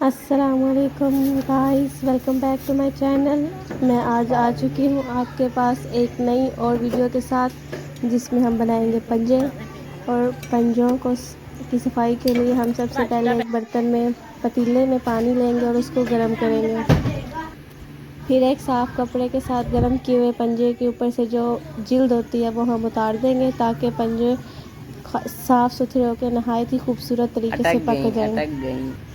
अस्सलामुअलैकुम guys, welcome back to my channel. मैं आज आ चुकी हूँ आपके पास एक नई और वीडियो के साथ, जिसमें हम बनाएंगे पंजे। और पंजों की सफाई के लिए हम सबसे पहले एक बर्तन में पतीले में पानी लेंगे और उसको गर्म करेंगे। फिर एक साफ़ कपड़े के साथ गर्म किए हुए पंजे के ऊपर से जो जिल्द होती है वो हम उतार देंगे, ताकि पंजे साफ़ सुथरे होकर नहायत ही खूबसूरत तरीके से पक जाएं।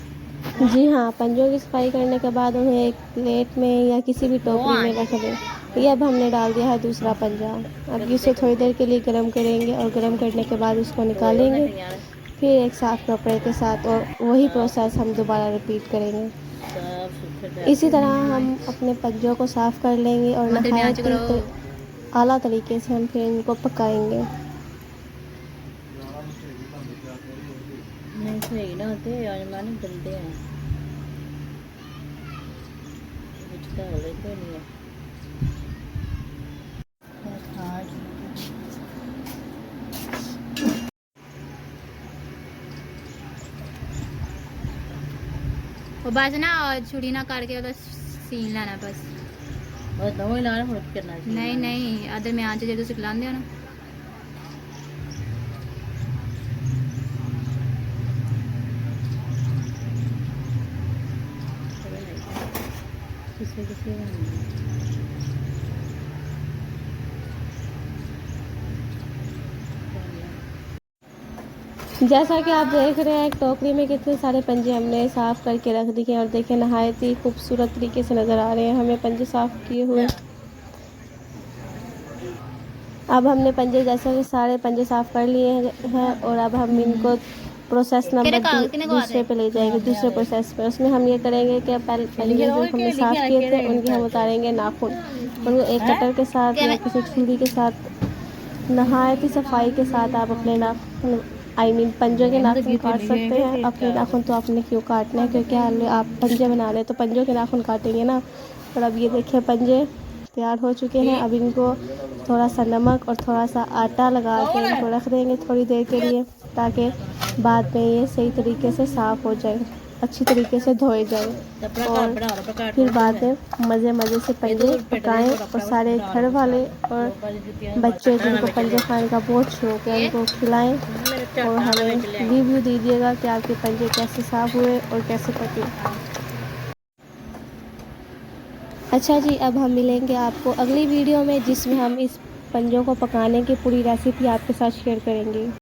जी हाँ, पंजों की सफाई करने के बाद उन्हें एक प्लेट में या किसी भी टोकरी में रख दें। ये अब हमने डाल दिया है दूसरा पंजा। अब इसे थोड़ी देर के लिए गर्म करेंगे और गर्म करने के बाद उसको निकालेंगे। फिर एक साफ़ कपड़े के साथ और वही प्रोसेस हम दोबारा रिपीट करेंगे। इसी तरह हम अपने पंजों को साफ़ कर लेंगे और नहायत ही आला तरीके से हम फिर इनको पकाएंगे। नहीं सही ना होते आजमाने बनते हैं कुछ हो लेते नहीं है वो बस ना छुरी ना करके ਉਹਦਾ ਸੀਨ ਲੈਣਾ ਬਸ बस दवा ही लाना फर्क करना चाहिए नहीं नहीं अदर में आंच जे ਤੁਸੀਂ ਖਿਲਾਉਂਦੇ ਹੋ ਨਾ किसी किसी जैसा कि आप देख रहे हैं, एक टोकरी में कितने सारे पंजे हमने साफ़ करके रख दिए और देखें नहायत ही खूबसूरत तरीके से नज़र आ रहे हैं हमें पंजे साफ़ किए हुए। अब हमने पंजे जैसे कि सारे पंजे साफ़ कर लिए हैं और अब हम इनको प्रोसेस नंबर दूसरे पे ले जाएंगे, दूसरे प्रोसेस पे। उसमें हम ये करेंगे कि पहले पंजे जो हमने साफ़ किए थे उनके हम उतारेंगे नाखून। उनको एक कटर के साथ या किसी छुरी के साथ नहायत ही सफाई के साथ आप अपने नाखून पंजों के नाखून काट सकते हैं। अपने नाखून तो आपने क्यों काटना है, क्योंकि आप पंजे बना रहे हैं तो पंजों के नाखून काटेंगे ना। और अब ये देखिए पंजे तैयार हो चुके हैं। अब इनको थोड़ा सा नमक और थोड़ा सा आटा लगा के इनको रख देंगे थोड़ी देर के लिए, ताकि बाद में ये सही तरीके से साफ़ हो जाए, अच्छी तरीके से धोए जाए। और फिर बाद में मज़े से पंजे पकाएं और सारे घर वाले और बच्चे जिनको पंजे खाने का बहुत शौक़ है उनको खिलाएं। और हमें रिव्यू दीजिएगा कि आपके पंजे कैसे साफ़ हुए और कैसे पके। अच्छा जी, अब हम मिलेंगे आपको अगली वीडियो में, जिसमें हम इस पंजों को पकाने की पूरी रेसिपी आपके साथ शेयर करेंगे।